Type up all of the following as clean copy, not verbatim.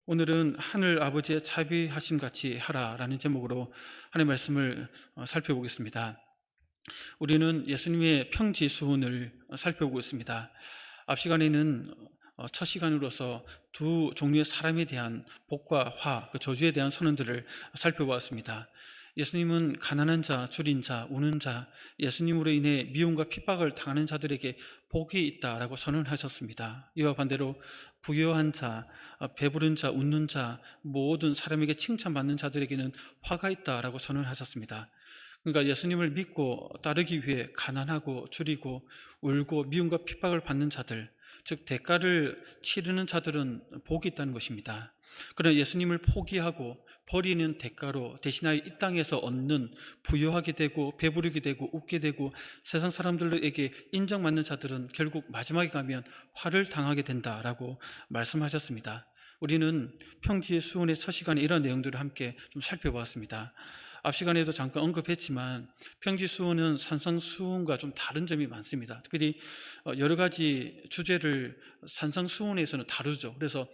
오늘은 하늘 아버지의 자비하심 같이 하라라는 제목으로 하나님의 말씀을 살펴보겠습니다. 우리는 예수님의 평지수훈을 살펴보고 있습니다. 앞 시간에는 첫 시간으로서 두 종류의 사람에 대한 복과 화, 그 저주에 대한 선언들을 살펴보았습니다. 예수님은 가난한 자, 줄인 자, 우는 자, 예수님으로 인해 미움과 핍박을 당하는 자들에게 복이 있다라고 선언하셨습니다. 이와 반대로 부유한 자, 배부른 자, 웃는 자, 모든 사람에게 칭찬받는 자들에게는 화가 있다라고 선언하셨습니다. 그러니까 예수님을 믿고 따르기 위해 가난하고 줄이고 울고 미움과 핍박을 받는 자들, 즉 대가를 치르는 자들은 복이 있다는 것입니다. 그러나 예수님을 포기하고 버리는 대가로 대신하여 이 땅에서 얻는 부유하게 되고 배부르게 되고 웃게 되고 세상 사람들에게 인정받는 자들은 결국 마지막에 가면 화를 당하게 된다라고 말씀하셨습니다. 우리는 평지의 수훈의 첫 시간에 이런 내용들을 함께 좀 살펴보았습니다. 앞 시간에도 잠깐 언급했지만 평지수훈은 산상수훈과 좀 다른 점이 많습니다. 특별히 여러 가지 주제를 산상수훈에서는 다루죠. 그래서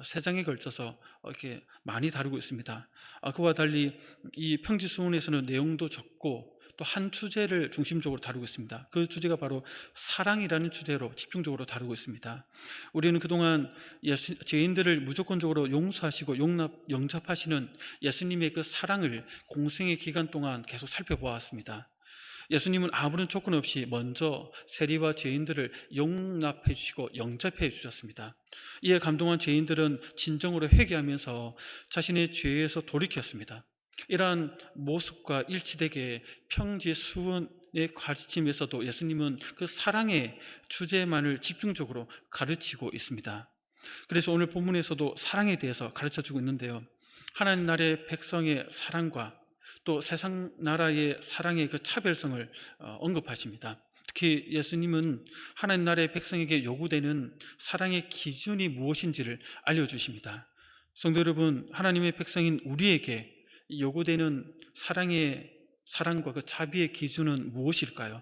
세 장에 걸쳐서 이렇게 많이 다루고 있습니다. 그와 달리 이 평지수훈에서는 내용도 적고 또 한 주제를 중심적으로 다루고 있습니다. 그 주제가 바로 사랑이라는 주제로 집중적으로 다루고 있습니다. 우리는 그동안 죄인들을 무조건적으로 용서하시고 영접하시는 예수님의 그 사랑을 공생의 기간 동안 계속 살펴보았습니다. 예수님은 아무런 조건 없이 먼저 세리와 죄인들을 용납해 주시고 영접해 주셨습니다. 이에 감동한 죄인들은 진정으로 회개하면서 자신의 죄에서 돌이켰습니다. 이러한 모습과 일치되게 평지의 수훈의 가르침에서도 예수님은 그 사랑의 주제만을 집중적으로 가르치고 있습니다. 그래서 오늘 본문에서도 사랑에 대해서 가르쳐주고 있는데요, 하나님 나라의 백성의 사랑과 또 세상 나라의 사랑의 그 차별성을 언급하십니다. 특히 예수님은 하나님 나라의 백성에게 요구되는 사랑의 기준이 무엇인지를 알려주십니다. 성도 여러분, 하나님의 백성인 우리에게 요구되는 사랑과 그 자비의 기준은 무엇일까요?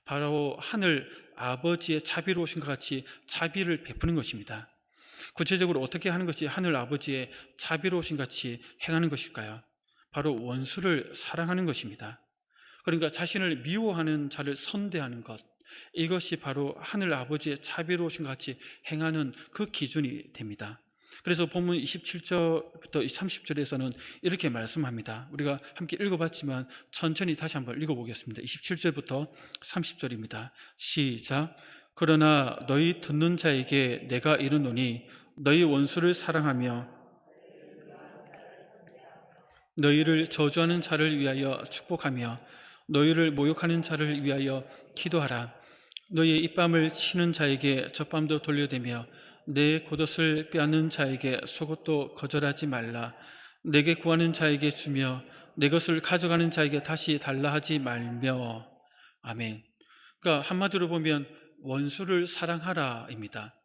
바로 하늘 아버지의 자비로우신 것 같이 자비를 베푸는 것입니다. 구체적으로 어떻게 하는 것이 하늘 아버지의 자비로우신 같이 행하는 것일까요? 바로 원수를 사랑하는 것입니다. 그러니까 자신을 미워하는 자를 선대하는 것, 이것이 바로 하늘 아버지의 자비로우신 같이 행하는 그 기준이 됩니다. 그래서 본문 27절부터 30절에서는 이렇게 말씀합니다. 우리가 함께 읽어봤지만 천천히 다시 한번 읽어보겠습니다. 27절부터 30절입니다. 시작. 그러나 너희 듣는 자에게 내가 이르노니 너희 원수를 사랑하며 너희를 저주하는 자를 위하여 축복하며 너희를 모욕하는 자를 위하여 기도하라. 너희의 입밤을 치는 자에게 젖밤도 돌려대며 내 겉옷을 빼앗는 자에게 속옷도 거절하지 말라. 내게 구하는 자에게 주며 내 것을 가져가는 자에게 다시 달라 하지 말며. 아멘. 그러니까 한마디로 보면 원수를 사랑하라입니다.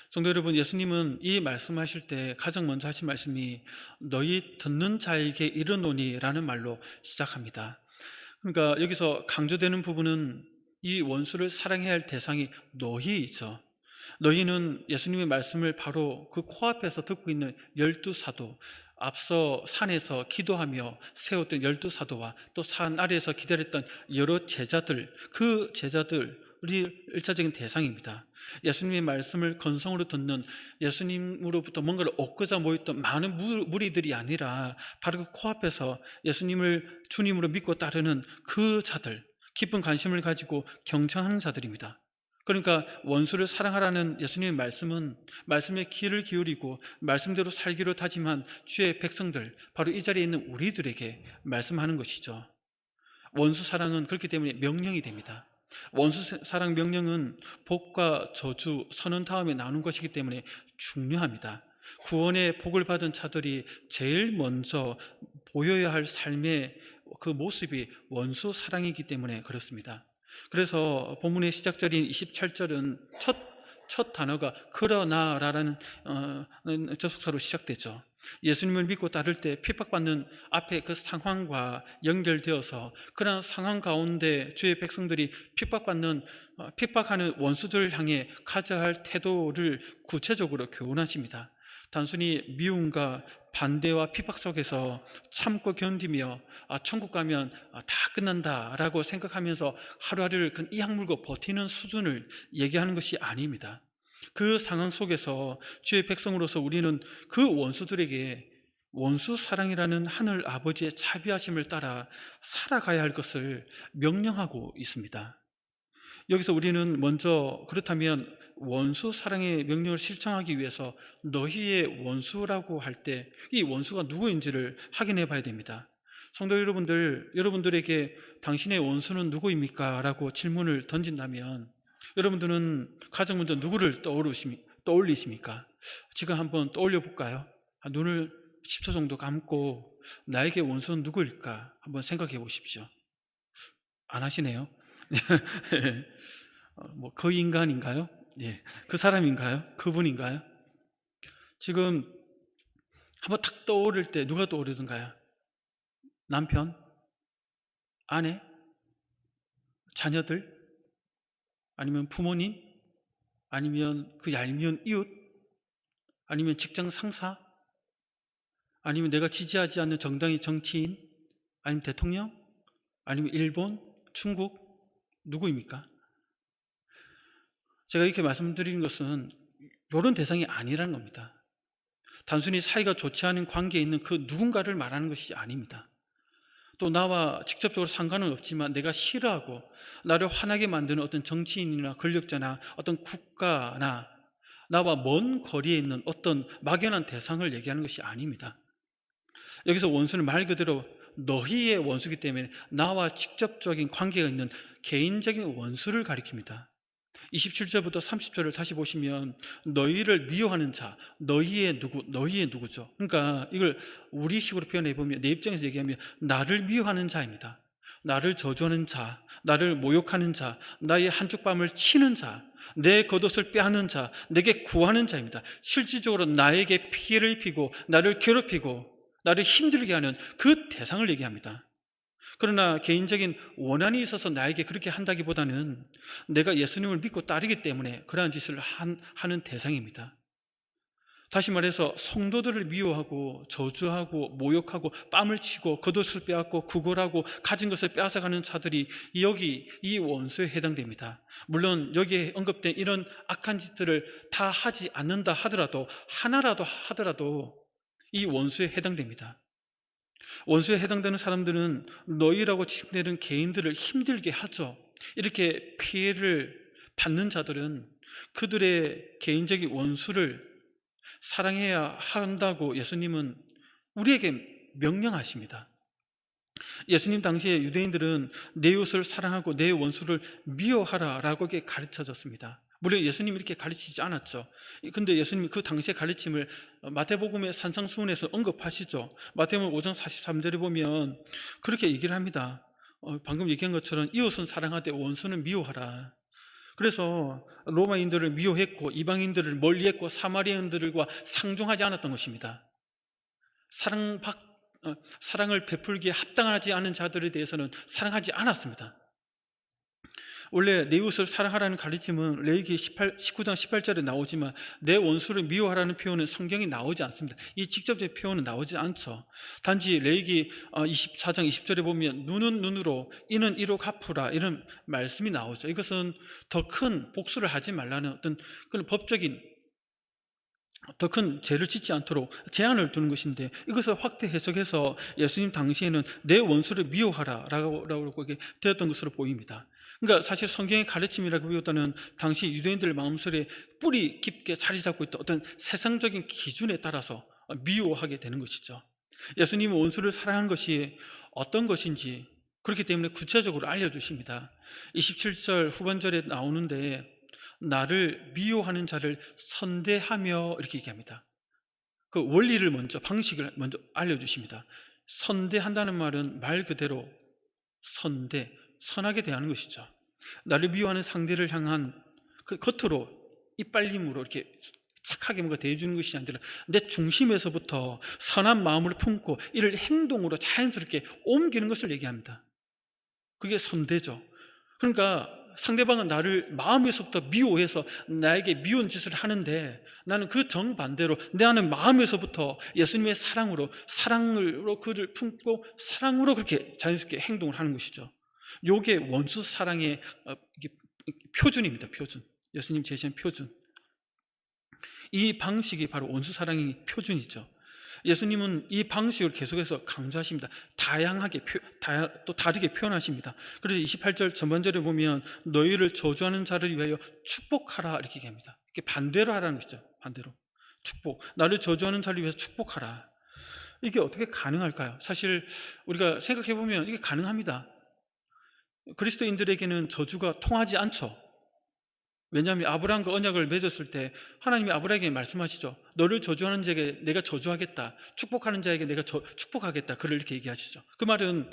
성도 여러분, 예수님은 이 말씀하실 때 가장 먼저 하신 말씀이 너희 듣는 자에게 이르노니 라는 말로 시작합니다. 그러니까 여기서 강조되는 부분은 이 원수를 사랑해야 할 대상이 너희이죠. 너희는 예수님의 말씀을 바로 그 코앞에서 듣고 있는 12사도, 앞서 산에서 기도하며 세웠던 12사도와 또 산 아래에서 기다렸던 여러 제자들, 그 제자들이 일차적인 대상입니다. 예수님의 말씀을 건성으로 듣는, 예수님으로부터 뭔가를 얻고자 모였던 많은 무리들이 아니라 바로 그 코앞에서 예수님을 주님으로 믿고 따르는 그 자들, 깊은 관심을 가지고 경청하는 자들입니다. 그러니까 원수를 사랑하라는 예수님의 말씀은 말씀에 귀를 기울이고 말씀대로 살기로 다짐한 주의 백성들, 바로 이 자리에 있는 우리들에게 말씀하는 것이죠. 원수 사랑은 그렇기 때문에 명령이 됩니다. 원수 사랑 명령은 복과 저주, 선언 다음에 나오는 것이기 때문에 중요합니다. 구원의 복을 받은 자들이 제일 먼저 보여야 할 삶의 그 모습이 원수 사랑이기 때문에 그렇습니다. 그래서 본문의 시작절인 27절은 첫 단어가 그러나라는 접속사로 시작되죠. 예수님을 믿고 따를 때 핍박받는 앞에 그 상황과 연결되어서 그런 상황 가운데 주의 백성들이 핍박하는 원수들을 향해 가져야 할 태도를 구체적으로 교훈하십니다. 단순히 미움과 반대와 핍박 속에서 참고 견디며 천국 가면 다 끝난다라고 생각하면서 하루하루를 이 악물고 버티는 수준을 얘기하는 것이 아닙니다. 그 상황 속에서 주의 백성으로서 우리는 그 원수들에게 원수 사랑이라는 하늘 아버지의 자비하심을 따라 살아가야 할 것을 명령하고 있습니다. 여기서 우리는 먼저 그렇다면 원수 사랑의 명령을 실천하기 위해서 너희의 원수라고 할 때 이 원수가 누구인지를 확인해 봐야 됩니다. 성도 여러분들, 여러분들에게 당신의 원수는 누구입니까? 라고 질문을 던진다면 여러분들은 가장 먼저 누구를 떠올리십니까? 지금 한번 떠올려 볼까요? 눈을 10초 정도 감고 나에게 원수는 누구일까? 한번 생각해 보십시오. 안 하시네요. 그 인간인가요? 예. 그 사람인가요? 그분인가요? 지금 한번 탁 떠오를 때 누가 떠오르던가요? 남편? 아내? 자녀들? 아니면 부모님? 아니면 그 얄미운 이웃? 아니면 직장 상사? 아니면 내가 지지하지 않는 정당의 정치인? 아니면 대통령? 아니면 일본? 중국? 누구입니까? 제가 이렇게 말씀드리는 것은 이런 대상이 아니라는 겁니다. 단순히 사이가 좋지 않은 관계에 있는 그 누군가를 말하는 것이 아닙니다. 또 나와 직접적으로 상관은 없지만 내가 싫어하고 나를 화나게 만드는 어떤 정치인이나 권력자나 어떤 국가나 나와 먼 거리에 있는 어떤 막연한 대상을 얘기하는 것이 아닙니다. 여기서 원수는 말 그대로 너희의 원수이기 때문에 나와 직접적인 관계가 있는 개인적인 원수를 가리킵니다. 27절부터 30절을 다시 보시면 너희를 미워하는 자, 너희의 누구죠. 그러니까 이걸 우리식으로 표현해 보면 내 입장에서 얘기하면 나를 미워하는 자입니다. 나를 저주하는 자, 나를 모욕하는 자, 나의 한쪽 뺨을 치는 자, 내 겉옷을 빼앗는 자, 내게 구하는 자입니다. 실질적으로 나에게 피해를 입히고 나를 괴롭히고 나를 힘들게 하는 그 대상을 얘기합니다. 그러나 개인적인 원한이 있어서 나에게 그렇게 한다기보다는 내가 예수님을 믿고 따르기 때문에 그러한 짓을 하는 대상입니다. 다시 말해서 성도들을 미워하고 저주하고 모욕하고 뺨을 치고 겉옷을 빼앗고 구걸하고 가진 것을 빼앗아가는 자들이 여기 이 원수에 해당됩니다. 물론 여기에 언급된 이런 악한 짓들을 다 하지 않는다 하더라도 하나라도 하더라도 이 원수에 해당됩니다. 원수에 해당되는 사람들은 너희라고 칭되는 개인들을 힘들게 하죠. 이렇게 피해를 받는 자들은 그들의 개인적인 원수를 사랑해야 한다고 예수님은 우리에게 명령하십니다. 예수님 당시에 유대인들은 내 이웃을 사랑하고 내 원수를 미워하라 라고 가르쳐졌습니다. 물론 예수님이 이렇게 가르치지 않았죠. 근데 예수님이 그 당시의 가르침을 마태복음의 산상수훈에서 언급하시죠. 마태복음 5장 43절에 보면 그렇게 얘기를 합니다. 방금 얘기한 것처럼 이웃은 사랑하되 원수는 미워하라. 그래서 로마인들을 미워했고 이방인들을 멀리했고 사마리아인들과 상종하지 않았던 것입니다. 사랑을 베풀기에 합당하지 않은 자들에 대해서는 사랑하지 않았습니다. 원래 내 이웃을 사랑하라는 가르침은 레위기 19장 18절에 나오지만 내 원수를 미워하라는 표현은 성경에 나오지 않습니다. 이 직접적인 표현은 나오지 않죠. 단지 레위기 24장 20절에 보면 눈은 눈으로 이는 이로 갚으라 이런 말씀이 나오죠. 이것은 더 큰 복수를 하지 말라는 어떤 그런 법적인 더 큰 죄를 짓지 않도록 제한을 두는 것인데 이것을 확대 해석해서 예수님 당시에는 내 원수를 미워하라 라고 되었던 것으로 보입니다. 그러니까 사실 성경의 가르침이라기보다는 당시 유대인들 마음속에 뿌리 깊게 자리 잡고 있던 어떤 세상적인 기준에 따라서 미워하게 되는 것이죠. 예수님은 원수를 사랑하는 것이 어떤 것인지 그렇기 때문에 구체적으로 알려주십니다. 27절 후반절에 나오는데 나를 미워하는 자를 선대하며 이렇게 얘기합니다. 그 원리를 먼저 방식을 먼저 알려주십니다. 선대한다는 말은 말 그대로 선하게 대하는 것이죠. 나를 미워하는 상대를 향한 그 겉으로 이빨림으로 이렇게 착하게 뭔가 대해주는 것이 아니라 내 중심에서부터 선한 마음을 품고 이를 행동으로 자연스럽게 옮기는 것을 얘기합니다. 그게 선대죠. 그러니까 상대방은 나를 마음에서부터 미워해서 나에게 미운 짓을 하는데 나는 그 정반대로 내 안에 마음에서부터 예수님의 사랑으로 그를 품고 사랑으로 그렇게 자연스럽게 행동을 하는 것이죠. 이게 원수 사랑의 이게 표준입니다. 표준. 예수님 제시한 표준. 이 방식이 바로 원수 사랑의 표준이죠. 예수님은 이 방식을 계속해서 강조하십니다. 다양하게 또 다르게 표현하십니다. 그래서 28절 전반절에 보면 너희를 저주하는 자를 위하여 축복하라 이렇게 얘기합니다. 이렇게 반대로 하라는 것이죠. 반대로 축복. 나를 저주하는 자를 위해서 축복하라. 이게 어떻게 가능할까요? 사실 우리가 생각해 보면 이게 가능합니다. 그리스도인들에게는 저주가 통하지 않죠. 왜냐하면 아브라함과 언약을 맺었을 때 하나님이 아브라함에게 말씀하시죠. 너를 저주하는 자에게 내가 저주하겠다, 축복하는 자에게 내가 축복하겠다. 그를 이렇게 얘기하시죠. 그 말은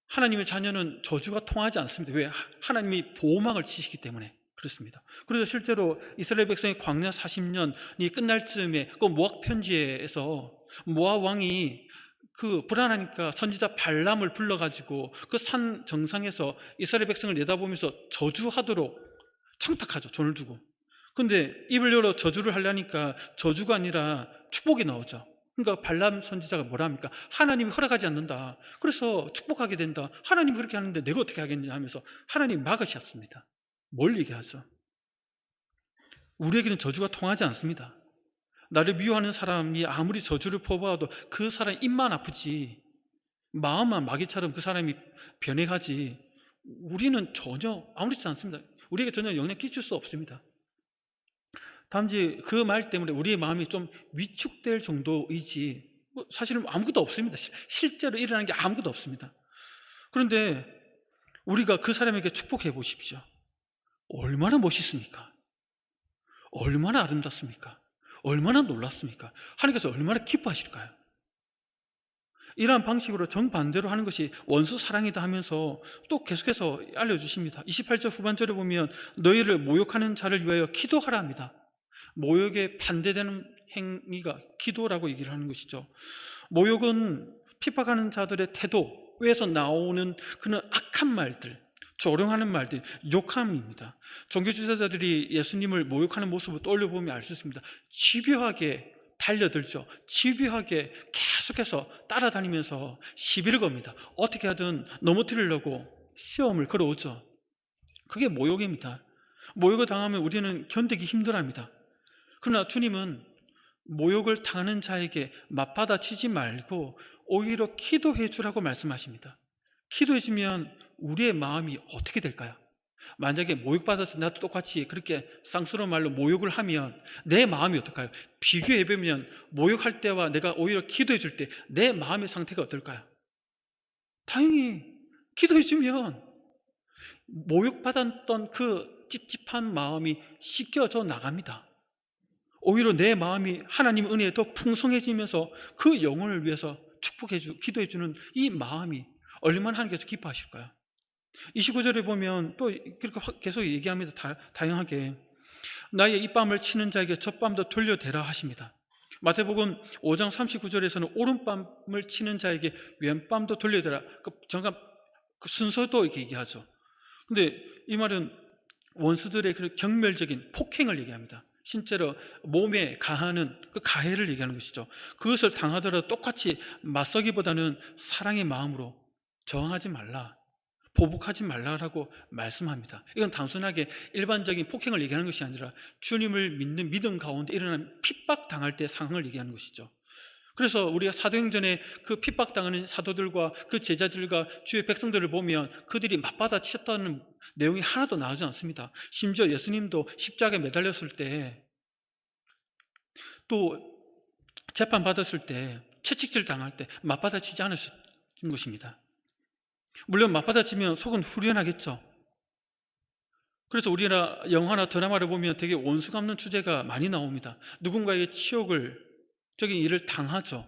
하나님의 자녀는 저주가 통하지 않습니다. 왜? 하나님이 보호막을 치시기 때문에 그렇습니다. 그래서 실제로 이스라엘 백성의 광야 40년이 끝날 즈음에 그 모압 편지에서 모압 왕이 그 불안하니까 선지자 발람을 불러가지고 그 산 정상에서 이스라엘 백성을 내다보면서 저주하도록 청탁하죠. 돈을 주고. 근데 입을 열어 저주를 하려니까 저주가 아니라 축복이 나오죠. 그러니까 발람 선지자가 뭐라 합니까? 하나님이 허락하지 않는다. 그래서 축복하게 된다. 하나님이 그렇게 하는데 내가 어떻게 하겠냐 하면서 하나님이 막으셨습니다. 뭘 얘기하죠? 우리에게는 저주가 통하지 않습니다. 나를 미워하는 사람이 아무리 저주를 퍼부어도 그 사람 입만 아프지 마음만 마귀처럼 그 사람이 변해가지 우리는 전혀 아무렇지 않습니다. 우리에게 전혀 영향 끼칠 수 없습니다. 단지 그 말 때문에 우리의 마음이 좀 위축될 정도이지 사실은 아무것도 없습니다. 실제로 일어나는 게 아무것도 없습니다. 그런데 우리가 그 사람에게 축복해 보십시오. 얼마나 멋있습니까? 얼마나 아름답습니까? 얼마나 놀랐습니까? 하나님께서 얼마나 기뻐하실까요? 이러한 방식으로 정반대로 하는 것이 원수 사랑이다 하면서 또 계속해서 알려주십니다. 28절 후반절에 보면 너희를 모욕하는 자를 위하여 기도하라 합니다. 모욕에 반대되는 행위가 기도라고 얘기를 하는 것이죠. 모욕은 핍박하는 자들의 태도에서 나오는 그런 악한 말들, 조롱하는 말들, 욕함입니다. 종교지도자들이 예수님을 모욕하는 모습을 떠올려보면 알 수 있습니다. 집요하게 달려들죠. 집요하게 계속해서 따라다니면서 시비를 겁니다. 어떻게 하든 넘어뜨리려고 시험을 걸어오죠. 그게 모욕입니다. 모욕을 당하면 우리는 견디기 힘들어합니다. 그러나 주님은 모욕을 당하는 자에게 맞받아치지 말고 오히려 기도해 주라고 말씀하십니다. 기도해 주면 우리의 마음이 어떻게 될까요? 만약에 모욕받아서 나도 똑같이 그렇게 쌍스러운 말로 모욕을 하면 내 마음이 어떨까요? 비교해보면 모욕할 때와 내가 오히려 기도해 줄 때 내 마음의 상태가 어떨까요? 당연히 기도해 주면 모욕받았던 그 찝찝한 마음이 씻겨져 나갑니다. 오히려 내 마음이 하나님 은혜에 더 풍성해지면서 그 영혼을 위해서 기도해 주는 이 마음이 얼마나 하나님께서 기뻐하실까요? 29절에 보면 또 그렇게 계속 얘기합니다. 다양하게 나의 이뺨을 치는 자에게 젖밤도 돌려대라 하십니다. 마태복음 5장 39절에서는 오른뺨을 치는 자에게 왼뺨도 돌려대라. 정말 그 순서도 이렇게 얘기하죠. 근데 이 말은 원수들의 그 경멸적인 폭행을 얘기합니다. 실제로 몸에 가하는 그 가해를 얘기하는 것이죠. 그것을 당하더라도 똑같이 맞서기보다는 사랑의 마음으로 저항하지 말라, 보복하지 말라라고 말씀합니다. 이건 단순하게 일반적인 폭행을 얘기하는 것이 아니라 주님을 믿는 믿음 가운데 일어난 핍박당할 때 상황을 얘기하는 것이죠. 그래서 우리가 사도행전에 그 핍박당하는 사도들과 그 제자들과 주의 백성들을 보면 그들이 맞받아치셨다는 내용이 하나도 나오지 않습니다. 심지어 예수님도 십자가에 매달렸을 때 또 재판받았을 때 채찍질 당할 때 맞받아치지 않으신 것입니다. 물론 맞받아치면 속은 후련하겠죠. 그래서 우리나 영화나 드라마를 보면 되게 원수 갚는 주제가 많이 나옵니다. 누군가에게 치욕적인 일을 당하죠.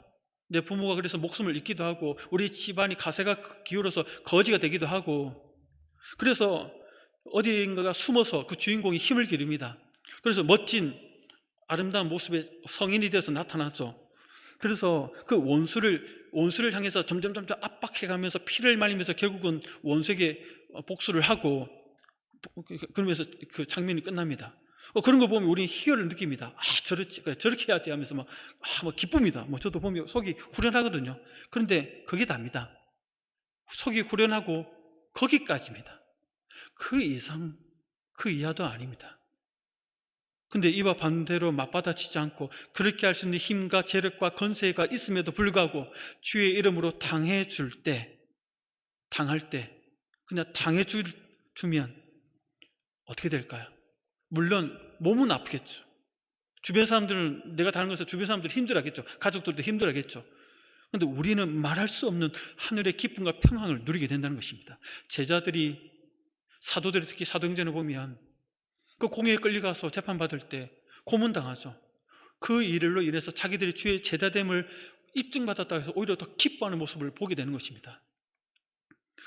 내 부모가 그래서 목숨을 잃기도 하고 우리 집안이 가세가 기울어서 거지가 되기도 하고 그래서 어디인가가 숨어서 그 주인공이 힘을 기릅니다. 그래서 멋진 아름다운 모습의 성인이 되어서 나타나죠. 그래서 그 원수를 향해서 점점 압박해가면서 피를 말리면서 결국은 원수에게 복수를 하고 그러면서 그 장면이 끝납니다. 그런 거 보면 우리 희열을 느낍니다. 그래, 저렇게 해야지 하면서 막 기쁩니다. 저도 보면 속이 후련하거든요. 그런데 그게 답니다. 속이 후련하고 거기까지입니다. 그 이상, 그 이하도 아닙니다. 근데 이와 반대로 맞받아치지 않고 그렇게 할 수 있는 힘과 재력과 권세가 있음에도 불구하고 주의 이름으로 당할 때 그냥 주면 어떻게 될까요? 물론 몸은 아프겠죠. 주변 사람들은, 내가 다른 것을 주변 사람들이 힘들어하겠죠. 가족들도 힘들어하겠죠. 그런데 우리는 말할 수 없는 하늘의 기쁨과 평안을 누리게 된다는 것입니다. 사도들이 특히 사도행전을 보면 그 공회에 끌려가서 재판받을 때 고문당하죠. 그 일로 인해서 자기들이 주의 제자됨을 입증받았다고 해서 오히려 더 기뻐하는 모습을 보게 되는 것입니다.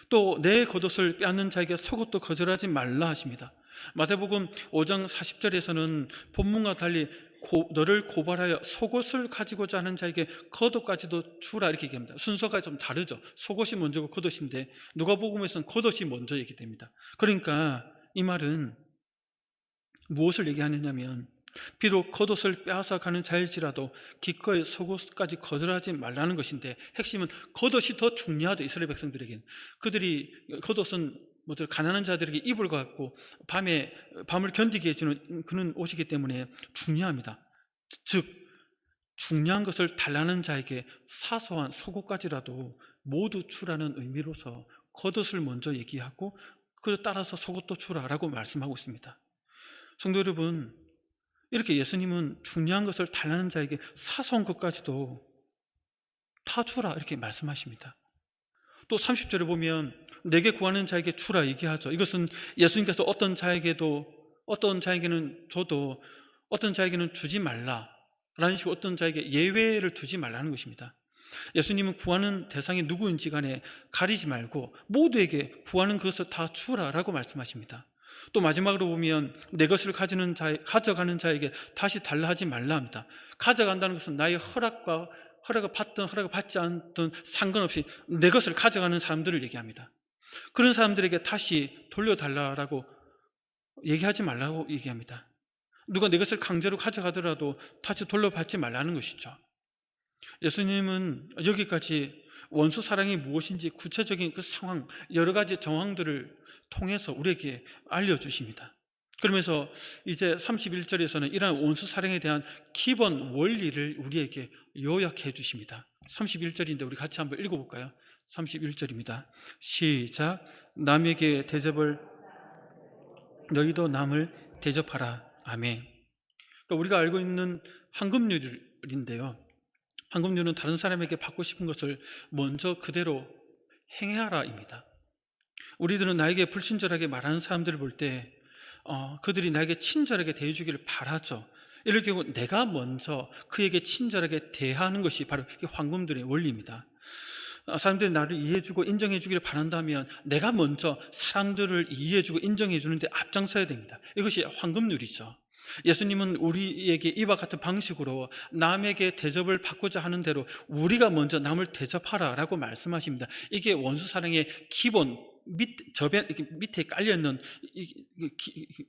또 내 겉옷을 빼앗는 자에게 속옷도 거절하지 말라 하십니다. 마태복음 5장 40절에서는 본문과 달리 너를 고발하여 속옷을 가지고자 하는 자에게 겉옷까지도 주라 이렇게 얘기합니다. 순서가 좀 다르죠. 속옷이 먼저고 겉옷인데 누가복음에서는 겉옷이 먼저 얘기됩니다. 그러니까 이 말은 무엇을 얘기하느냐면 비록 겉옷을 빼앗아 가는 자일지라도 기꺼이 속옷까지 거절하지 말라는 것인데, 핵심은 겉옷이 더 중요하다. 이스라엘 백성들에게는 그들이 겉옷은 가난한 자들에게 입을 것 같고 밤을 견디게 해주는 그런 옷이기 때문에 중요합니다. 즉 중요한 것을 달라는 자에게 사소한 속옷까지라도 모두 주라는 의미로서 겉옷을 먼저 얘기하고 그에 따라서 속옷도 주라라고 말씀하고 있습니다. 성도 여러분, 이렇게 예수님은 중요한 것을 달라는 자에게 사소한 것까지도 다 주라 이렇게 말씀하십니다. 또 30절에 보면 내게 구하는 자에게 주라 얘기하죠. 이것은 예수님께서 어떤 자에게는 줘도 어떤 자에게는 주지 말라라는 식으로 어떤 자에게 예외를 두지 말라는 것입니다. 예수님은 구하는 대상이 누구인지 간에 가리지 말고 모두에게 구하는 것을 다 주라라고 말씀하십니다. 또 마지막으로 보면 내 것을 가져가는 자에게 다시 달라 하지 말라 합니다. 가져간다는 것은 나의 허락을 받든 허락을 받지 않든 상관없이 내 것을 가져가는 사람들을 얘기합니다. 그런 사람들에게 다시 돌려달라고 얘기하지 말라고 얘기합니다. 누가 내 것을 강제로 가져가더라도 다시 돌려받지 말라는 것이죠. 예수님은 여기까지 원수 사랑이 무엇인지 구체적인 그 상황, 여러 가지 정황들을 통해서 우리에게 알려주십니다. 그러면서 이제 31절에서는 이러한 원수 사랑에 대한 기본 원리를 우리에게 요약해 주십니다. 31절인데 우리 같이 한번 읽어볼까요? 31절입니다. 시작. 남에게 대접을 너희도 남을 대접하라. 아멘. 그러니까 우리가 알고 있는 황금률인데요, 황금률은 다른 사람에게 받고 싶은 것을 먼저 그대로 행하라입니다. 우리들은 나에게 불친절하게 말하는 사람들을 볼 때 그들이 나에게 친절하게 대해주기를 바라죠. 이럴 경우 내가 먼저 그에게 친절하게 대하는 것이 바로 황금들의 원리입니다. 사람들이 나를 이해해주고 인정해주기를 바란다면 내가 먼저 사람들을 이해해주고 인정해주는데 앞장서야 됩니다. 이것이 황금률이죠. 예수님은 우리에게 이와 같은 방식으로 남에게 대접을 받고자 하는 대로 우리가 먼저 남을 대접하라라고 말씀하십니다. 이게 원수사랑의 기본 밑에 깔려있는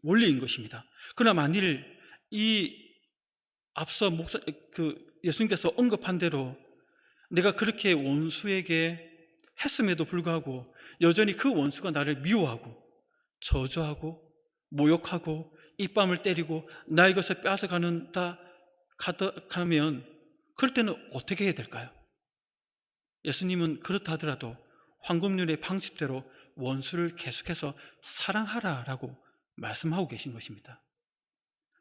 원리인 것입니다. 그러나 만일 앞서 예수님께서 언급한 대로 내가 그렇게 원수에게 했음에도 불구하고 여전히 그 원수가 나를 미워하고 저주하고 모욕하고 입밤을 때리고 나의 것을 빼앗아 가면 그럴 때는 어떻게 해야 될까요? 예수님은 그렇다 하더라도 황금률의 방식대로 원수를 계속해서 사랑하라라고 말씀하고 계신 것입니다.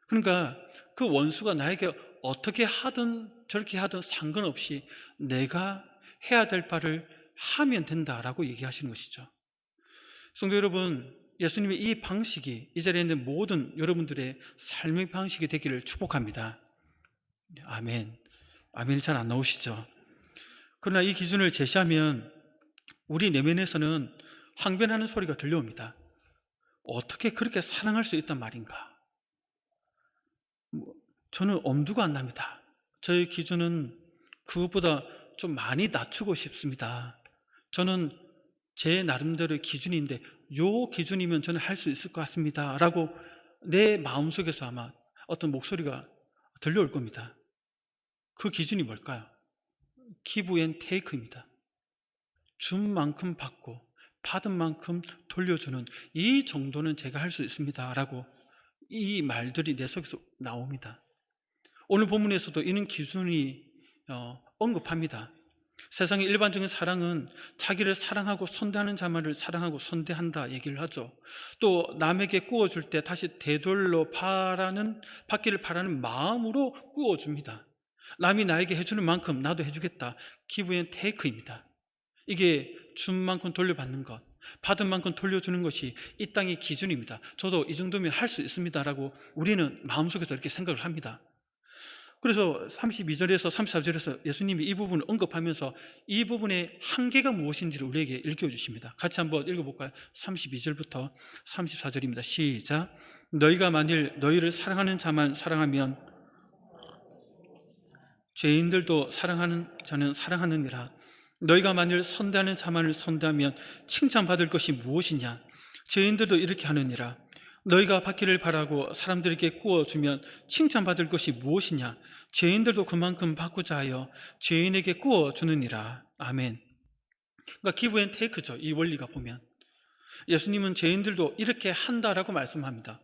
그러니까 그 원수가 나에게 어떻게 하든 저렇게 하든 상관없이 내가 해야 될 바를 하면 된다라고 얘기하시는 것이죠. 성도 여러분, 예수님의 이 방식이 이 자리에 있는 모든 여러분들의 삶의 방식이 되기를 축복합니다. 아멘. 아멘이 잘 안 나오시죠? 그러나 이 기준을 제시하면 우리 내면에서는 항변하는 소리가 들려옵니다. 어떻게 그렇게 사랑할 수 있단 말인가? 저는 엄두가 안 납니다. 저의 기준은 그것보다 좀 많이 낮추고 싶습니다. 저는 제 나름대로의 기준인데 요 기준이면 저는 할 수 있을 것 같습니다 라고 내 마음속에서 아마 어떤 목소리가 들려올 겁니다. 그 기준이 뭘까요? give and take입니다. 준 만큼 받고 받은 만큼 돌려주는 이 정도는 제가 할 수 있습니다 라고 이 말들이 내 속에서 나옵니다. 오늘 본문에서도 이런 기준이 언급합니다. 세상의 일반적인 사랑은 자기를 사랑하고 선대하는 자만을 사랑하고 선대한다 얘기를 하죠. 또 남에게 구워줄 때 다시 되돌려 받기를 바라는 마음으로 구워줍니다. 남이 나에게 해주는 만큼 나도 해주겠다. give and take입니다. 이게 준 만큼 돌려받는 것, 받은 만큼 돌려주는 것이 이 땅의 기준입니다. 저도 이 정도면 할 수 있습니다라고 우리는 마음속에서 이렇게 생각을 합니다. 그래서 32절에서 34절에서 예수님이 이 부분을 언급하면서 이 부분의 한계가 무엇인지를 우리에게 읽혀주십니다. 같이 한번 읽어볼까요? 32절부터 34절입니다. 시작. 너희가 만일 너희를 사랑하는 자만 사랑하면 죄인들도 사랑하는 자는 사랑하느니라. 너희가 만일 선대하는 자만을 선대하면 칭찬받을 것이 무엇이냐? 죄인들도 이렇게 하느니라. 너희가 받기를 바라고 사람들에게 구워주면 칭찬받을 것이 무엇이냐? 죄인들도 그만큼 받고자 하여 죄인에게 구워주느니라. 아멘. 그러니까 give and take죠. 이 원리가 보면 예수님은 죄인들도 이렇게 한다라고 말씀합니다.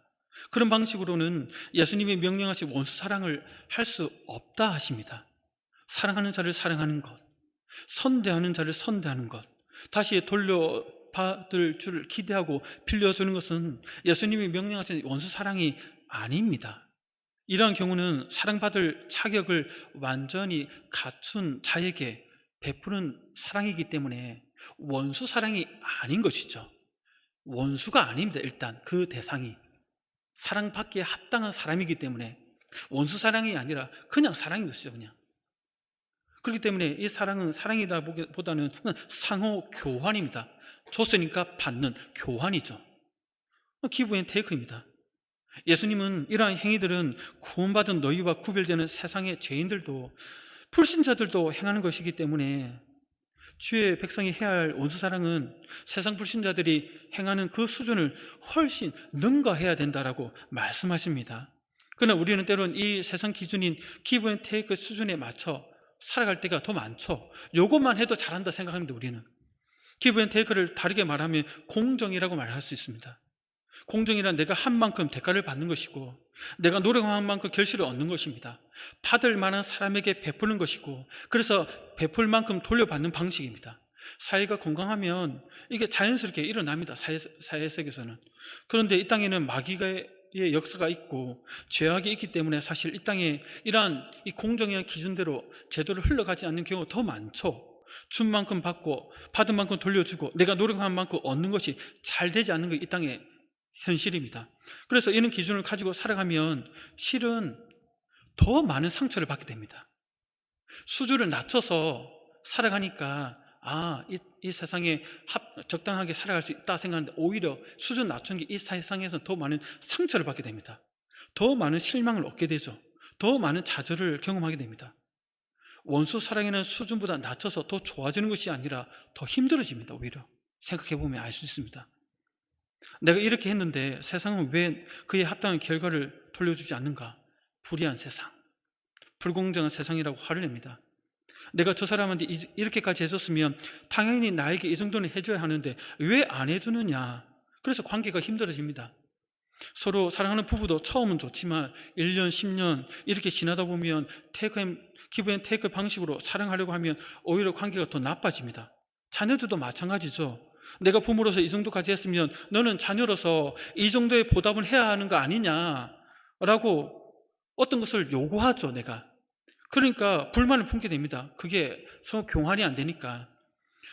그런 방식으로는 예수님이 명령하신 원수 사랑을 할 수 없다 하십니다. 사랑하는 자를 사랑하는 것, 선대하는 자를 선대하는 것, 다시 돌려받을 줄을 기대하고 빌려주는 것은 예수님이 명령하신 원수 사랑이 아닙니다. 이러한 경우는 사랑받을 자격을 완전히 갖춘 자에게 베푸는 사랑이기 때문에 원수 사랑이 아닌 것이죠. 원수가 아닙니다. 일단 그 대상이 사랑받기에 합당한 사람이기 때문에 원수 사랑이 아니라 그냥 사랑인 것이죠. 그냥. 그렇기 때문에 이 사랑은 사랑이다 보다는 상호 교환입니다. 줬으니까 받는 교환이죠. give and take입니다. 예수님은 이러한 행위들은 구원받은 너희와 구별되는 세상의 죄인들도 불신자들도 행하는 것이기 때문에 주의 백성이 해야 할 원수사랑은 세상 불신자들이 행하는 그 수준을 훨씬 능가해야 된다라고 말씀하십니다. 그러나 우리는 때로는 이 세상 기준인 give and take 수준에 맞춰 살아갈 때가 더 많죠. 요것만 해도 잘한다 생각합니다. 우리는 give and take를 다르게 말하면 공정이라고 말할 수 있습니다. 공정이란 내가 한 만큼 대가를 받는 것이고 내가 노력한 만큼 결실을 얻는 것입니다. 받을 만한 사람에게 베푸는 것이고 그래서 베풀 만큼 돌려받는 방식입니다. 사회가 건강하면 이게 자연스럽게 일어납니다. 사회 속에서는. 그런데 이 땅에는 마귀의 역사가 있고 죄악이 있기 때문에 사실 이 땅에 이러한 이 공정이라는 기준대로 제도를 흘러가지 않는 경우가 더 많죠. 준 만큼 받고 받은 만큼 돌려주고 내가 노력한 만큼 얻는 것이 잘 되지 않는 게 이 땅의 현실입니다. 그래서 이런 기준을 가지고 살아가면 실은 더 많은 상처를 받게 됩니다. 수준을 낮춰서 살아가니까 이 세상에 적당하게 살아갈 수 있다 생각하는데 오히려 수준 낮춘 게 이 세상에서 더 많은 상처를 받게 됩니다. 더 많은 실망을 얻게 되죠. 더 많은 좌절을 경험하게 됩니다. 원수 사랑에는 수준보다 낮춰서 더 좋아지는 것이 아니라 더 힘들어집니다. 오히려 생각해보면 알 수 있습니다. 내가 이렇게 했는데 세상은 왜 그에 합당한 결과를 돌려주지 않는가? 불의한 세상, 불공정한 세상이라고 화를 냅니다. 내가 저 사람한테 이렇게까지 해줬으면 당연히 나에게 이 정도는 해줘야 하는데 왜 안 해주느냐? 그래서 관계가 힘들어집니다. 서로 사랑하는 부부도 처음은 좋지만 1년, 10년 이렇게 지나다 보면 give and take 방식으로 사랑하려고 하면 오히려 관계가 더 나빠집니다. 자녀들도 마찬가지죠. 내가 부모로서 이 정도까지 했으면 너는 자녀로서 이 정도의 보답을 해야 하는 거 아니냐라고 어떤 것을 요구하죠. 내가. 그러니까 불만을 품게 됩니다. 그게 서로 교환이 안 되니까.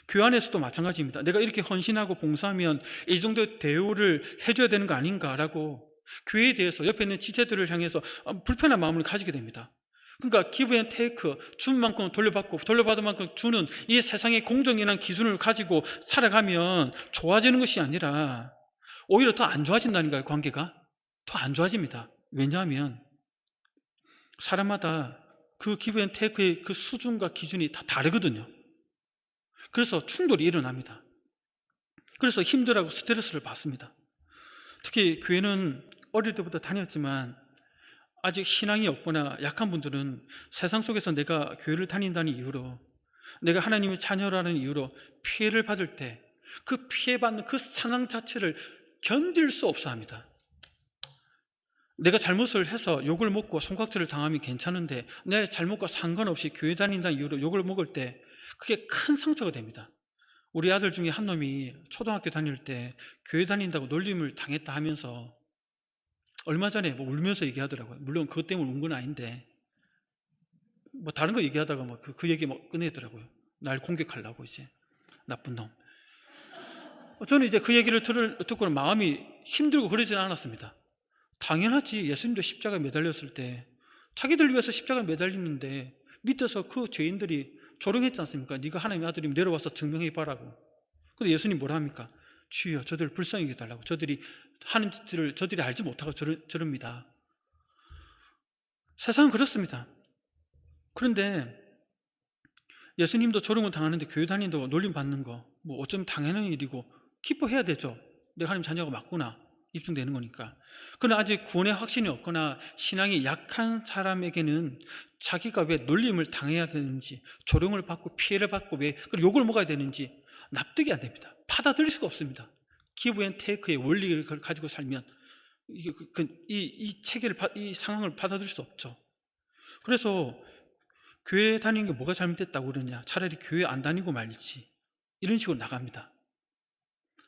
교환에서도 마찬가지입니다. 내가 이렇게 헌신하고 봉사하면 이 정도의 대우를 해줘야 되는 거 아닌가라고 교회에 대해서 옆에 있는 지체들을 향해서 불편한 마음을 가지게 됩니다. 그러니까 give and take, 준 만큼 돌려받고 돌려받은 만큼 주는 이 세상의 공정이라는 기준을 가지고 살아가면 좋아지는 것이 아니라 오히려 더 안 좋아진다니까요. 관계가 더 안 좋아집니다. 왜냐하면 사람마다 그 give and take의 그 수준과 기준이 다 다르거든요. 그래서 충돌이 일어납니다. 그래서 힘들어하고 스트레스를 받습니다. 특히 교회는 어릴 때부터 다녔지만 아직 신앙이 없거나 약한 분들은 세상 속에서 내가 교회를 다닌다는 이유로, 내가 하나님의 자녀라는 이유로 피해를 받을 때 그 피해받는 그 상황 자체를 견딜 수 없어 합니다. 내가 잘못을 해서 욕을 먹고 손각질을 당하면 괜찮은데 내 잘못과 상관없이 교회 다닌다는 이유로 욕을 먹을 때 그게 큰 상처가 됩니다. 우리 아들 중에 한 놈이 초등학교 다닐 때 교회 다닌다고 놀림을 당했다 하면서 얼마 전에 울면서 얘기하더라고요. 물론 그것 때문에 운 건 아닌데 다른 거 얘기하다가 그 얘기 꺼내더라고요. 날 공격하려고 이제 나쁜 놈. 저는 이제 그 얘기를 듣고는 마음이 힘들고 그러지는 않았습니다. 당연하지. 예수님도 십자가에 매달렸을 때 자기들 위해서 십자가에 매달리는데 밑에서 그 죄인들이 조롱했지 않습니까? 네가 하나님의 아들이면 내려와서 증명해봐라고. 근데 예수님 뭐라 합니까? 주여 저들을 불쌍히 여겨달라고. 저들이 하는 짓들을 저들이 알지 못하고 저럽니다. 세상은 그렇습니다. 그런데 예수님도 조롱을 당하는데 교회 다닌다고 놀림 받는 거 어쩌면 당연한 일이고 기뻐해야 되죠. 내가 하나님 자녀가 맞구나 입증되는 거니까. 그러나 아직 구원의 확신이 없거나 신앙이 약한 사람에게는 자기가 왜 놀림을 당해야 되는지, 조롱을 받고 피해를 받고 왜 그리고 욕을 먹어야 되는지 납득이 안 됩니다. 받아들일 수가 없습니다. 기브 앤 테이크의 원리를 가지고 살면 이 체계를, 이 상황을 받아들일 수 없죠. 그래서 교회 다니는 게 뭐가 잘못됐다고 그러냐, 차라리 교회 안 다니고 말지, 이런 식으로 나갑니다.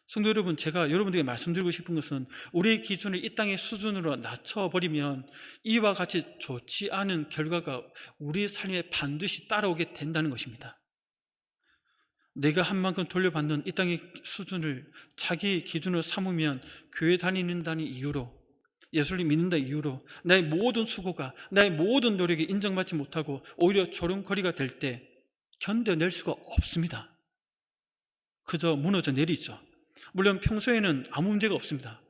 성도 여러분, 제가 여러분들에게 말씀드리고 싶은 것은 우리의 기준을 이 땅의 수준으로 낮춰버리면 이와 같이 좋지 않은 결과가 우리의 삶에 반드시 따라오게 된다는 것입니다. 내가 한 만큼 돌려받는 이 땅의 수준을 자기 기준으로 삼으면 교회 다니는다는 이유로, 예수를 믿는다는 이유로 나의 모든 수고가, 나의 모든 노력이 인정받지 못하고 오히려 조롱거리가 될 때 견뎌낼 수가 없습니다. 그저 무너져 내리죠. 물론 평소에는 아무 문제가 없습니다.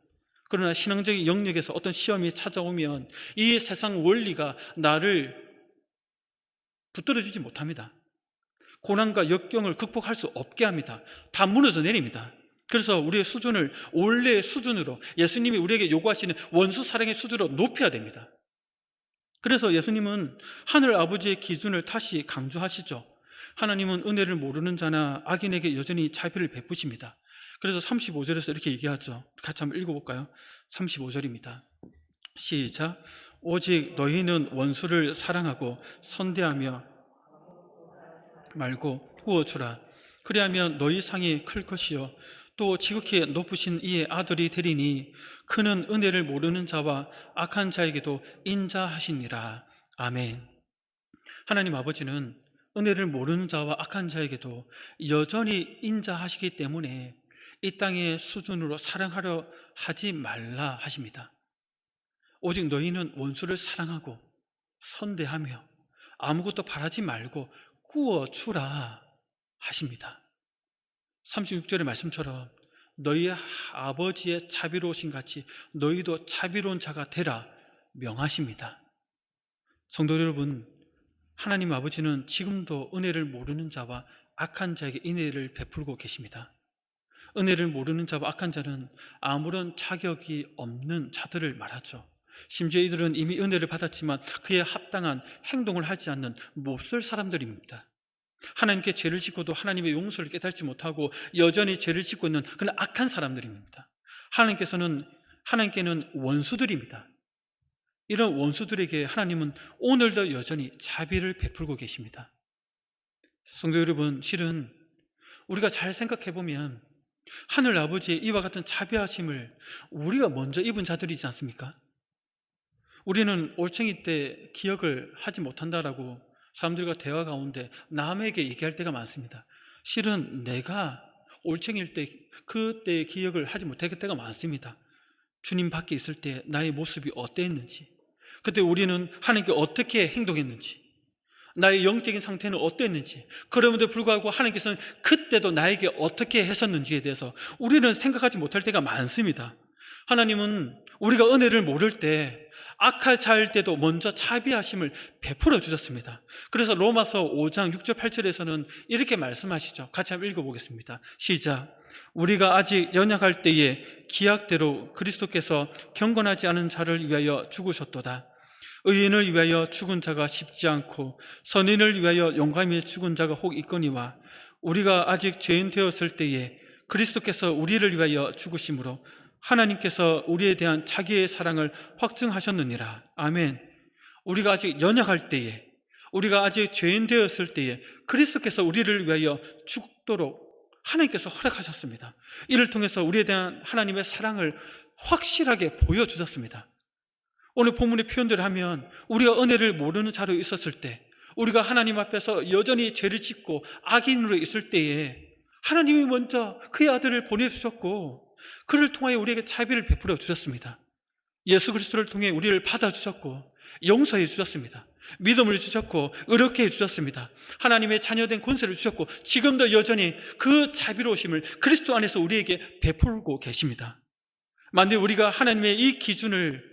그러나 신앙적인 영역에서 어떤 시험이 찾아오면 이 세상 원리가 나를 붙들어주지 못합니다. 고난과 역경을 극복할 수 없게 합니다. 다 무너져 내립니다. 그래서 우리의 수준을 원래의 수준으로, 예수님이 우리에게 요구하시는 원수 사랑의 수준으로 높여야 됩니다. 그래서 예수님은 하늘 아버지의 기준을 다시 강조하시죠. 하나님은 은혜를 모르는 자나 악인에게 여전히 자비를 베푸십니다. 그래서 35절에서 이렇게 얘기하죠. 같이 한번 읽어볼까요? 35절입니다. 시작. 오직 너희는 원수를 사랑하고 선대하며 말고 구워주라. 그리하면 너희 상이 클 것이요 또 지극히 높으신 이의 아들이 되리니 그는 은혜를 모르는 자와 악한 자에게도 인자하시니라. 아멘. 하나님 아버지는 은혜를 모르는 자와 악한 자에게도 여전히 인자하시기 때문에 이 땅의 수준으로 사랑하려 하지 말라 하십니다. 오직 너희는 원수를 사랑하고 선대하며 아무것도 바라지 말고 구워주라 하십니다. 36절의 말씀처럼 너희 아버지의 자비로우신 같이 너희도 자비로운 자가 되라 명하십니다. 성도 여러분, 하나님 아버지는 지금도 은혜를 모르는 자와 악한 자에게 은혜를 베풀고 계십니다. 은혜를 모르는 자와 악한 자는 아무런 자격이 없는 자들을 말하죠. 심지어 이들은 이미 은혜를 받았지만 그에 합당한 행동을 하지 않는 못쓸 사람들입니다. 하나님께 죄를 짓고도 하나님의 용서를 깨닫지 못하고 여전히 죄를 짓고 있는 그런 악한 사람들입니다. 하나님께는 원수들입니다. 이런 원수들에게 하나님은 오늘도 여전히 자비를 베풀고 계십니다. 성도 여러분, 실은 우리가 잘 생각해 보면 하늘 아버지의 이와 같은 자비하심을 우리가 먼저 입은 자들이지 않습니까? 우리는 올챙이 때 기억을 하지 못한다라고 사람들과 대화 가운데 남에게 얘기할 때가 많습니다. 실은 내가 올챙이일 때 그때의 기억을 하지 못할 때가 많습니다. 주님 밖에 있을 때 나의 모습이 어땠는지, 그때 우리는 하나님께 어떻게 행동했는지, 나의 영적인 상태는 어땠는지, 그럼에도 불구하고 하나님께서는 그때도 나에게 어떻게 했었는지에 대해서 우리는 생각하지 못할 때가 많습니다. 하나님은 우리가 은혜를 모를 때 악할 자일 때도 먼저 자비하심을 베풀어 주셨습니다. 그래서 로마서 5장 6절 8절에서는 이렇게 말씀하시죠. 같이 한번 읽어보겠습니다. 시작. 우리가 아직 연약할 때에 기약대로 그리스도께서 경건하지 않은 자를 위하여 죽으셨도다. 의인을 위하여 죽은 자가 쉽지 않고 선인을 위하여 용감히 죽은 자가 혹 있거니와 우리가 아직 죄인 되었을 때에 그리스도께서 우리를 위하여 죽으심으로 하나님께서 우리에 대한 자기의 사랑을 확증하셨느니라. 아멘. 우리가 아직 연약할 때에, 우리가 아직 죄인 되었을 때에 그리스도께서 우리를 위하여 죽도록 하나님께서 허락하셨습니다. 이를 통해서 우리에 대한 하나님의 사랑을 확실하게 보여주셨습니다. 오늘 본문의 표현대로 하면 우리가 은혜를 모르는 자로 있었을 때, 우리가 하나님 앞에서 여전히 죄를 짓고 악인으로 있을 때에 하나님이 먼저 그의 아들을 보내주셨고 그를 통하여 우리에게 자비를 베풀어 주셨습니다. 예수 그리스도를 통해 우리를 받아주셨고 용서해 주셨습니다. 믿음을 주셨고 의롭게 해주셨습니다. 하나님의 자녀된 권세를 주셨고 지금도 여전히 그 자비로우심을 그리스도 안에서 우리에게 베풀고 계십니다. 만일 우리가 하나님의 이 기준을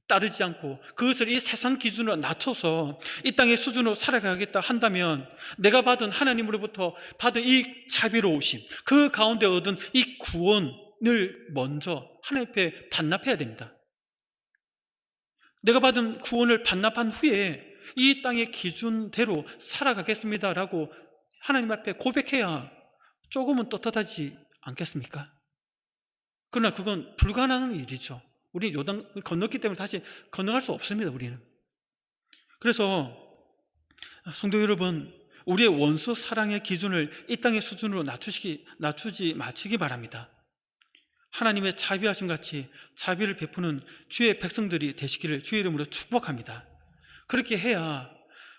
따르지 않고 그것을 이 세상 기준으로 낮춰서 이 땅의 수준으로 살아가겠다 한다면 내가 받은 하나님으로부터 받은 이 자비로우심, 그 가운데 얻은 이 구원을 먼저 하나님 앞에 반납해야 됩니다. 내가 받은 구원을 반납한 후에 이 땅의 기준대로 살아가겠습니다라고 하나님 앞에 고백해야 조금은 떳떳하지 않겠습니까? 그러나 그건 불가능한 일이죠. 우리 요단 건넜기 때문에 다시 건너갈 수 없습니다. 우리는. 그래서 성도 여러분, 우리의 원수 사랑의 기준을 이 땅의 수준으로 낮추지 마시기 바랍니다. 하나님의 자비하심 같이 자비를 베푸는 주의 백성들이 되시기를 주의 이름으로 축복합니다. 그렇게 해야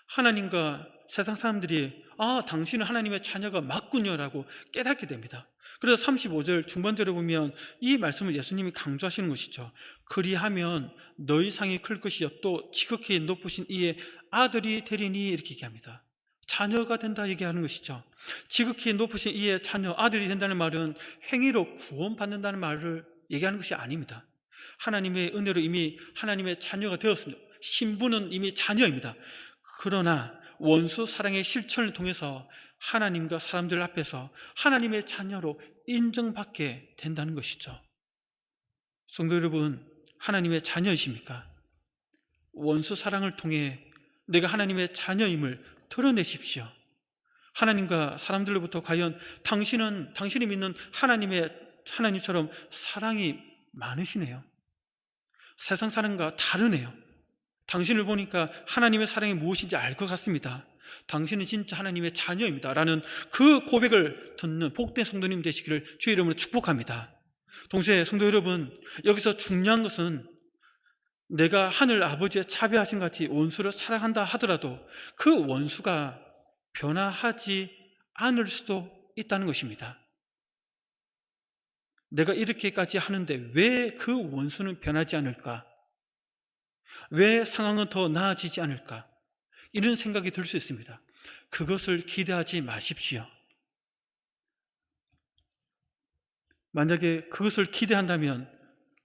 하나님과 세상 사람들이 당신은 하나님의 자녀가 맞군요라고 깨닫게 됩니다. 그래서 35절 중반절에 보면 이 말씀을 예수님이 강조하시는 것이죠. 그리하면 너희 상이 클 것이요 또 지극히 높으신 이의 아들이 되리니 이렇게 얘기합니다. 자녀가 된다 얘기하는 것이죠. 지극히 높으신 이의 자녀, 아들이 된다는 말은 행위로 구원받는다는 말을 얘기하는 것이 아닙니다. 하나님의 은혜로 이미 하나님의 자녀가 되었습니다. 신분은 이미 자녀입니다. 그러나 원수 사랑의 실천을 통해서 하나님과 사람들 앞에서 하나님의 자녀로 인정받게 된다는 것이죠. 성도 여러분, 하나님의 자녀이십니까? 원수 사랑을 통해 내가 하나님의 자녀임을 드러내십시오. 하나님과 사람들로부터 과연 당신이 믿는 하나님처럼 사랑이 많으시네요. 세상 사람과 다르네요. 당신을 보니까 하나님의 사랑이 무엇인지 알 것 같습니다. 당신은 진짜 하나님의 자녀입니다 라는 그 고백을 듣는 복된 성도님 되시기를 주의 이름으로 축복합니다. 동시에 성도 여러분, 여기서 중요한 것은 내가 하늘 아버지의 자비하심 같이 원수를 사랑한다 하더라도 그 원수가 변화하지 않을 수도 있다는 것입니다. 내가 이렇게까지 하는데 왜 그 원수는 변하지 않을까? 왜 상황은 더 나아지지 않을까? 이런 생각이 들 수 있습니다. 그것을 기대하지 마십시오. 만약에 그것을 기대한다면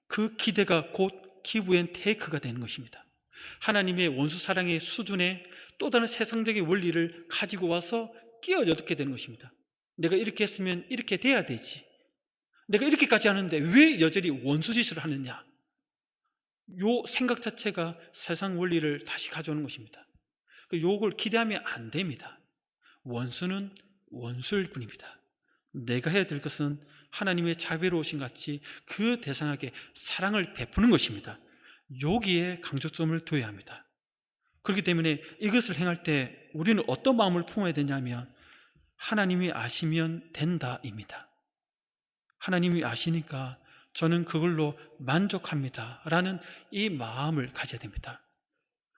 그 기대가 곧 기브 앤 테이크가 되는 것입니다. 하나님의 원수 사랑의 수준에 또 다른 세상적인 원리를 가지고 와서 끼어 넣게 되는 것입니다. 내가 이렇게 했으면 이렇게 돼야 되지. 내가 이렇게까지 하는데 왜 여전히 원수짓을 하느냐? 요 생각 자체가 세상 원리를 다시 가져오는 것입니다. 요걸 기대하면 안 됩니다. 원수는 원수일 뿐입니다. 내가 해야 될 것은 하나님의 자비로우신 같이 그 대상에게 사랑을 베푸는 것입니다. 여기에 강조점을 둬야 합니다. 그렇기 때문에 이것을 행할 때 우리는 어떤 마음을 품어야 되냐면 하나님이 아시면 된다입니다. 하나님이 아시니까 저는 그걸로 만족합니다 라는 이 마음을 가져야 됩니다.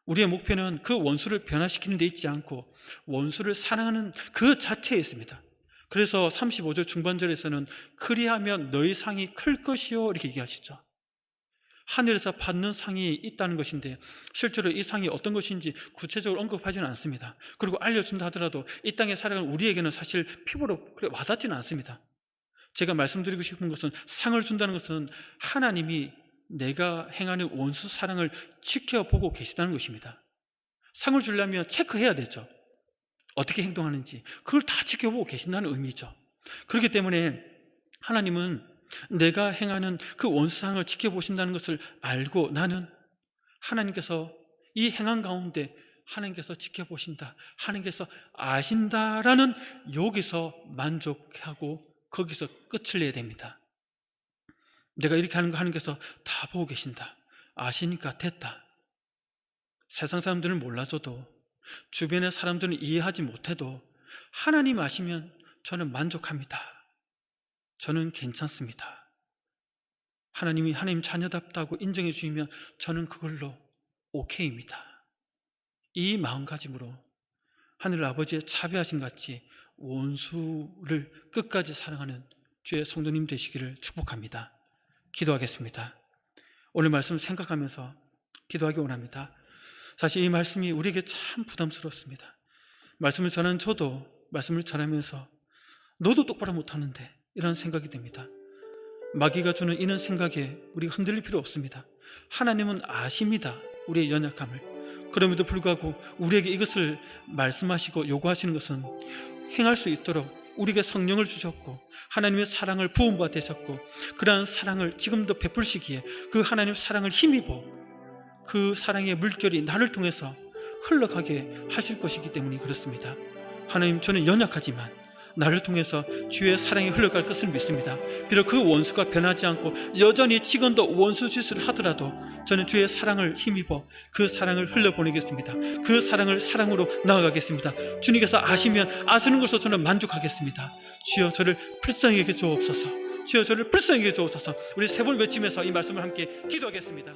우리의 목표는 그 원수를 변화시키는 데 있지 않고 원수를 사랑하는 그 자체에 있습니다. 그래서 35절 중반절에서는 그리하면 너희 상이 클 것이요 이렇게 얘기하시죠. 하늘에서 받는 상이 있다는 것인데 실제로 이 상이 어떤 것인지 구체적으로 언급하지는 않습니다. 그리고 알려준다 하더라도 이 땅에 살아가는 우리에게는 사실 피부로 와닿지는 않습니다. 제가 말씀드리고 싶은 것은 상을 준다는 것은 하나님이 내가 행하는 원수 사랑을 지켜보고 계시다는 것입니다. 상을 주려면 체크해야 되죠. 어떻게 행동하는지 그걸 다 지켜보고 계신다는 의미죠. 그렇기 때문에 하나님은 내가 행하는 그 원수상을 지켜보신다는 것을 알고 나는 하나님께서 이 행한 가운데 하나님께서 지켜보신다, 하나님께서 아신다라는 여기서 만족하고 거기서 끝을 내야 됩니다. 내가 이렇게 하는 거 하나님께서 다 보고 계신다, 아시니까 됐다. 세상 사람들은 몰라줘도, 주변의 사람들은 이해하지 못해도 하나님 아시면 저는 만족합니다. 저는 괜찮습니다. 하나님이 하나님 자녀답다고 인정해 주시면 저는 그걸로 오케이입니다. 이 마음가짐으로 하늘 아버지의 자비하심 같이 원수를 끝까지 사랑하는 주의 성도님 되시기를 축복합니다. 기도하겠습니다. 오늘 말씀 생각하면서 기도하기 원합니다. 사실 이 말씀이 우리에게 참 부담스럽습니다. 말씀을 전한 저도 말씀을 전하면서 너도 똑바로 못하는데 이런 생각이 듭니다. 마귀가 주는 이런 생각에 우리가 흔들릴 필요 없습니다. 하나님은 아십니다, 우리의 연약함을. 그럼에도 불구하고 우리에게 이것을 말씀하시고 요구하시는 것은 행할 수 있도록 우리에게 성령을 주셨고 하나님의 사랑을 부음바 되셨고 그러한 사랑을 지금도 베풀시기에 그 하나님의 사랑을 힘입어 그 사랑의 물결이 나를 통해서 흘러가게 하실 것이기 때문에 그렇습니다. 하나님, 저는 연약하지만 나를 통해서 주의 사랑이 흘러갈 것을 믿습니다. 비록 그 원수가 변하지 않고 여전히 지금도 원수 짓을 하더라도 저는 주의 사랑을 힘입어 그 사랑을 흘려보내겠습니다. 그 사랑을 사랑으로 나아가겠습니다. 주님께서 아시면 아시는 것으로 저는 만족하겠습니다. 주여 저를 불쌍히 여겨 주옵소서. 주여 저를 불쌍히 여겨 주옵소서. 우리 세 번 외치면서 이 말씀을 함께 기도하겠습니다.